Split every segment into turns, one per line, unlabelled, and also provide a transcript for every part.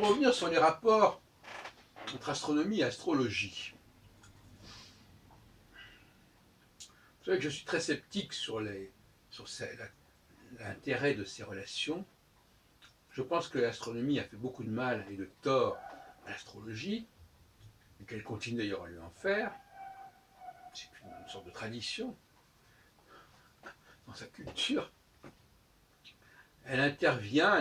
voudrais revenir sur les rapports entre astronomie et astrologie. Vous savez que je suis très sceptique sur l'intérêt de ces relations. Je pense que l'astronomie a fait beaucoup de mal et de tort à l'astrologie, et qu'elle continue d'ailleurs à lui en faire. C'est une sorte de tradition dans sa culture. Elle intervient,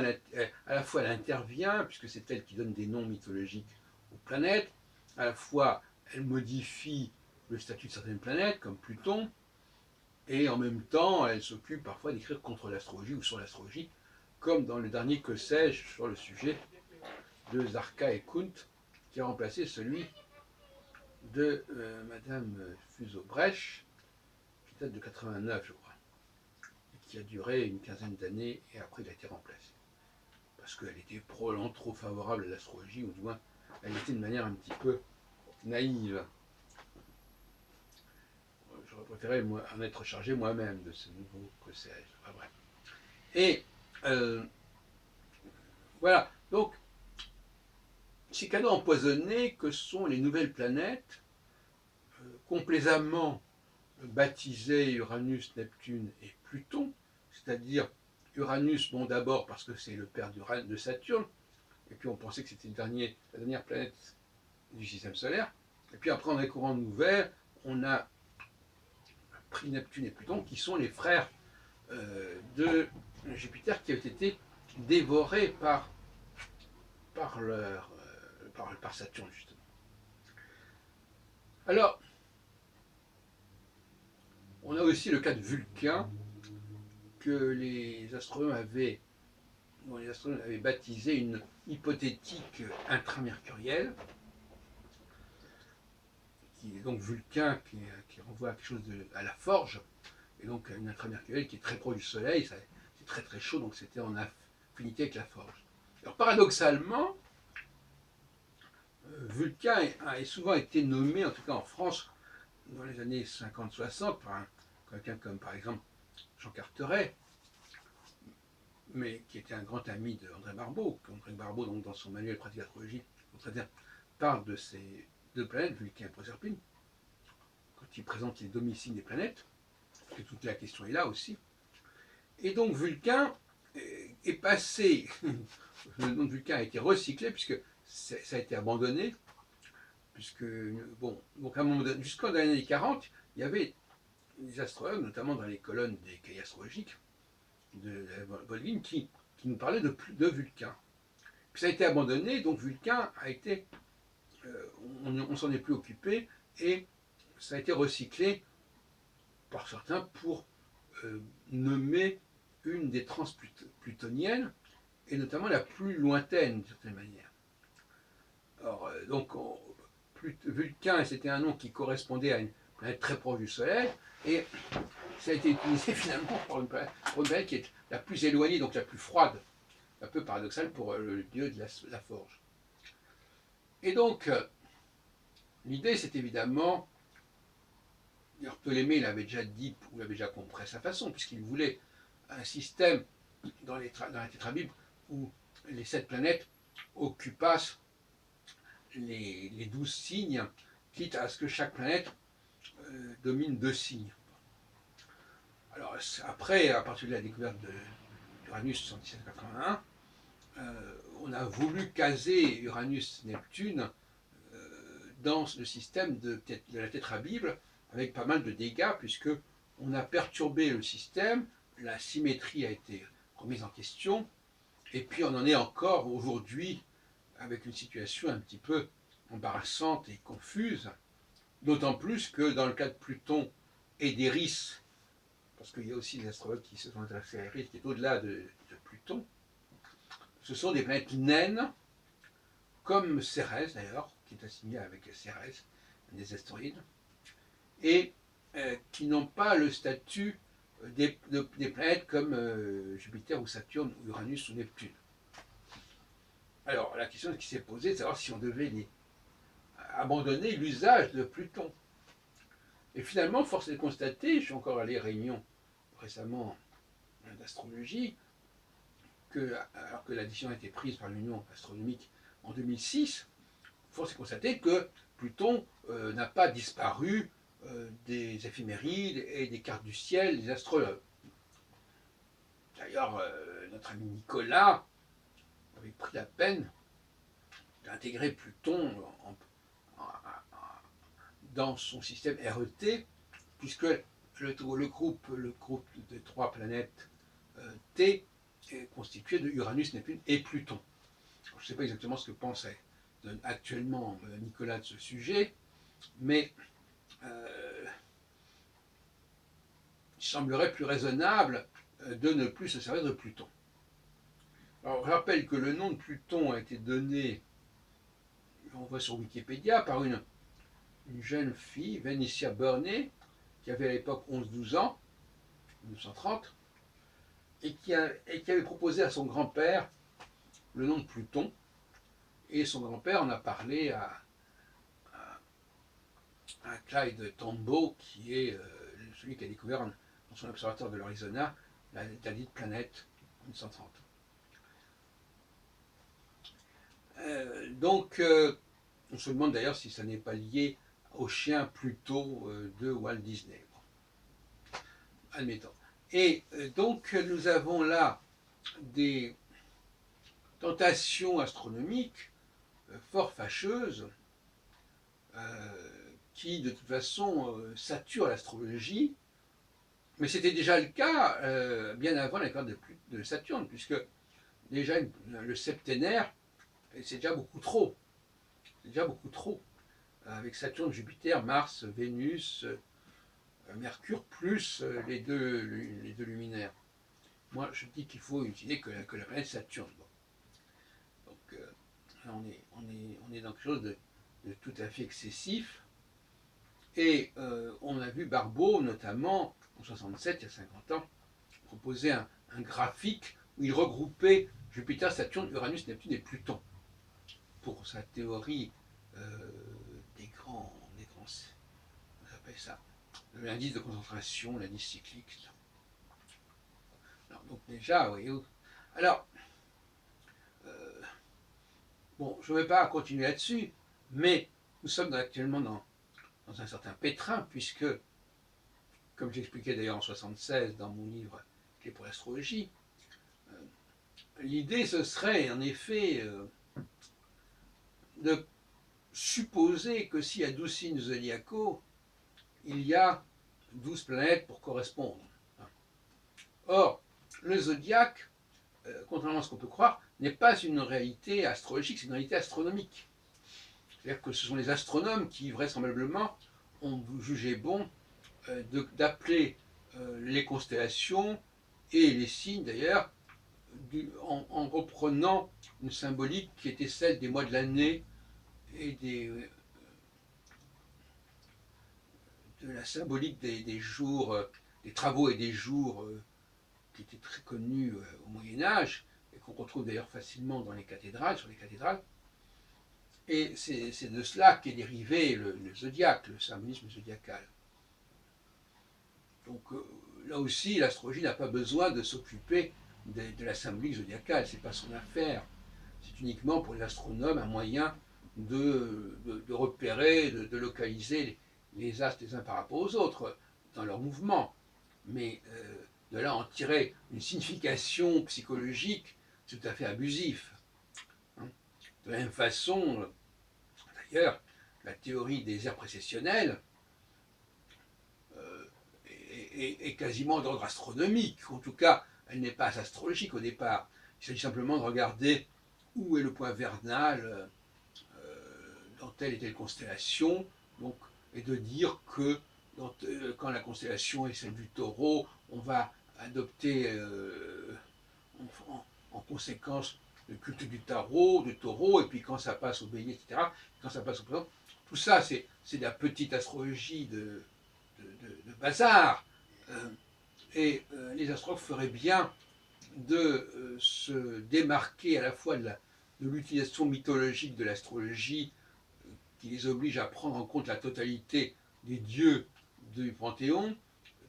à la fois elle intervient, puisque c'est elle qui donne des noms mythologiques aux planètes, à la fois elle modifie le statut de certaines planètes, comme Pluton, et en même temps elle s'occupe parfois d'écrire contre l'astrologie ou sur l'astrologie, comme dans le dernier Que sais-je sur le sujet de Zarka et Kunt, qui a remplacé celui de Madame Fuso-Bresch, qui date de 89, je crois, et qui a duré une quinzaine d'années, et après il a été remplacé. Parce qu'elle était probablement trop favorable à l'astrologie, ou du moins, elle était de manière un petit peu naïve. J'aurais préféré en être chargé moi-même de ce nouveau Que sais-je. Enfin, bref. Et voilà, donc, ces cadeaux empoisonnés que sont les nouvelles planètes, complaisamment baptisées Uranus, Neptune et Pluton, c'est-à-dire Uranus, bon d'abord parce que c'est le père de Saturne, et puis on pensait que c'était la dernière planète du système solaire, et puis après dans les courants nouvelles, on a pris Neptune et Pluton qui sont les frères de Jupiter qui ont été dévorés par Saturne justement. Alors, on a aussi le cas de Vulcain que les astronomes avaient baptisé une hypothétique intramercurielle, qui est donc Vulcain, qui renvoie à quelque chose à la forge, et donc une intramercurielle qui est très proche du Soleil, c'est très très chaud, donc c'était en affinité avec la forge. Alors paradoxalement, Vulcain a souvent été nommé, en tout cas en France, dans les années 50-60, par quelqu'un comme par exemple Jean Carteret, mais qui était un grand ami d'André Barbeau. André Barbeau, donc, dans son manuel pratique astrologique, parle de ces deux planètes, Vulcain et Proserpine, quand il présente les domiciles des planètes, et toute la question est là aussi. Et donc Vulcain est passé, le nom de Vulcain a été recyclé, puisque ça a été abandonné, puisque, bon, donc à un moment donné, jusqu'en années 40, il y avait des astrologues, notamment dans les colonnes des cahiers astrologiques de Baldwin, qui nous parlaient de Vulcain. Puis ça a été abandonné, donc Vulcain a été, on s'en est plus occupé, et ça a été recyclé par certains pour nommer une des transplutoniennes, et notamment la plus lointaine, d'une certaine manière. Alors, donc, Vulcain, c'était un nom qui correspondait à une planète très proche du Soleil, et ça a été utilisé finalement pour une planète qui est la plus éloignée, donc la plus froide, un peu paradoxal pour le dieu de la forge. Et donc, l'idée, c'est évidemment, Ptolémée l'avait déjà dit, ou l'avait déjà compris à sa façon, puisqu'il voulait un système dans la tétrabible où les 7 planètes occupassent les 12 signes, quitte à ce que chaque planète domine 2 signes. Alors après, à partir de la découverte d'Uranus en 1781, on a voulu caser Uranus-Neptune dans le système de la tétrabible, avec pas mal de dégâts, puisque on a perturbé le système, la symétrie a été remise en question, et puis on en est encore aujourd'hui avec une situation un petit peu embarrassante et confuse, d'autant plus que dans le cas de Pluton et d'Eris, parce qu'il y a aussi des astrologues qui se sont intéressés à Eris, qui est au-delà de Pluton, ce sont des planètes naines, comme Cérès d'ailleurs, qui est assigné avec Cérès, des astéroïdes, et qui n'ont pas le statut des planètes comme Jupiter ou Saturne ou Uranus ou Neptune. Alors la question qui s'est posée, c'est de savoir si on devait abandonner l'usage de Pluton. Et finalement, force est de constater, je suis encore allé à réunion récemment d'astrologie, alors que la décision a été prise par l'Union astronomique en 2006, force est de constater que Pluton n'a pas disparu des éphémérides et des cartes du ciel des astrologues. D'ailleurs, notre ami Nicolas avait pris la peine d'intégrer Pluton dans son système RET, puisque le groupe de 3 planètes T est constitué de Uranus, Neptune et Pluton. Je ne sais pas exactement ce que pense actuellement Nicolas de ce sujet, mais il semblerait plus raisonnable de ne plus se servir de Pluton. Alors, je rappelle que le nom de Pluton a été donné, on voit sur Wikipédia, par une jeune fille, Vénitia Burney, qui avait à l'époque 11-12 ans, 1930, et qui avait proposé à son grand-père le nom de Pluton, et son grand-père en a parlé à Clyde Tombaugh, qui est celui qui a découvert dans son observatoire de l'Arizona la dite planète en 1930. Donc, on se demande d'ailleurs si ça n'est pas lié au chien Pluto de Walt Disney. Bon, admettons. Et donc, nous avons là des tentations astronomiques fort fâcheuses qui, de toute façon, saturent l'astrologie. Mais c'était déjà le cas bien avant la carte de Saturne, puisque déjà le septénaire, c'est déjà beaucoup trop. C'est déjà beaucoup trop. Avec Saturne, Jupiter, Mars, Vénus, Mercure, plus les deux luminaires. Moi, je dis qu'il faut utiliser que la planète Saturne. Bon. Donc, là, on est dans quelque chose de tout à fait excessif. Et on a vu Barbeau, notamment, en 67, il y a 50 ans, proposer un graphique où il regroupait Jupiter, Saturne, Uranus, Neptune et Pluton pour sa théorie des grands, on appelle ça, l'indice de concentration, l'indice cyclique. Alors, donc déjà, oui. Alors, bon, je ne vais pas continuer là-dessus, mais nous sommes actuellement dans un certain pétrin, puisque, comme j'expliquais d'ailleurs en 1976 dans mon livre Clé pour l'astrologie, l'idée ce serait en effet de supposer que s'il y a 12 signes zodiacaux, il y a 12 planètes pour correspondre. Or, le zodiaque, contrairement à ce qu'on peut croire, n'est pas une réalité astrologique, c'est une réalité astronomique. C'est-à-dire que ce sont les astronomes qui, vraisemblablement, ont jugé bon d'appeler les constellations et les signes, d'ailleurs, en reprenant une symbolique qui était celle des mois de l'année et de la symbolique des jours, des travaux et des jours qui étaient très connus au Moyen-Âge et qu'on retrouve d'ailleurs facilement dans les cathédrales, sur les cathédrales. Et c'est de cela qu'est dérivé le zodiaque, le symbolisme zodiacal. Donc là aussi, l'astrologie n'a pas besoin de s'occuper de la symbolique zodiacale, ce n'est pas son affaire. C'est uniquement pour les astronomes un moyen de repérer, de localiser les astres les uns par rapport aux autres dans leur mouvement. Mais de là en tirer une signification psychologique tout à fait abusif. De la même façon, d'ailleurs, la théorie des aires précessionnelles est quasiment d'ordre astronomique. En tout cas, elle n'est pas astrologique au départ. Il s'agit simplement de regarder où est le point vernal dans telle et telle constellation, donc, et de dire que quand la constellation est celle du taureau, on va adopter en conséquence le culte du taureau, et puis quand ça passe au bélier, etc., quand ça passe au présent, tout ça, c'est de la petite astrologie de bazar. Et les astrologues feraient bien de se démarquer à la fois de l'utilisation mythologique de l'astrologie qui les oblige à prendre en compte la totalité des dieux du Panthéon,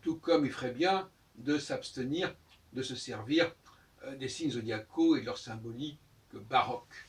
tout comme il ferait bien de s'abstenir de se servir des signes zodiacaux et de leur symbolique baroque.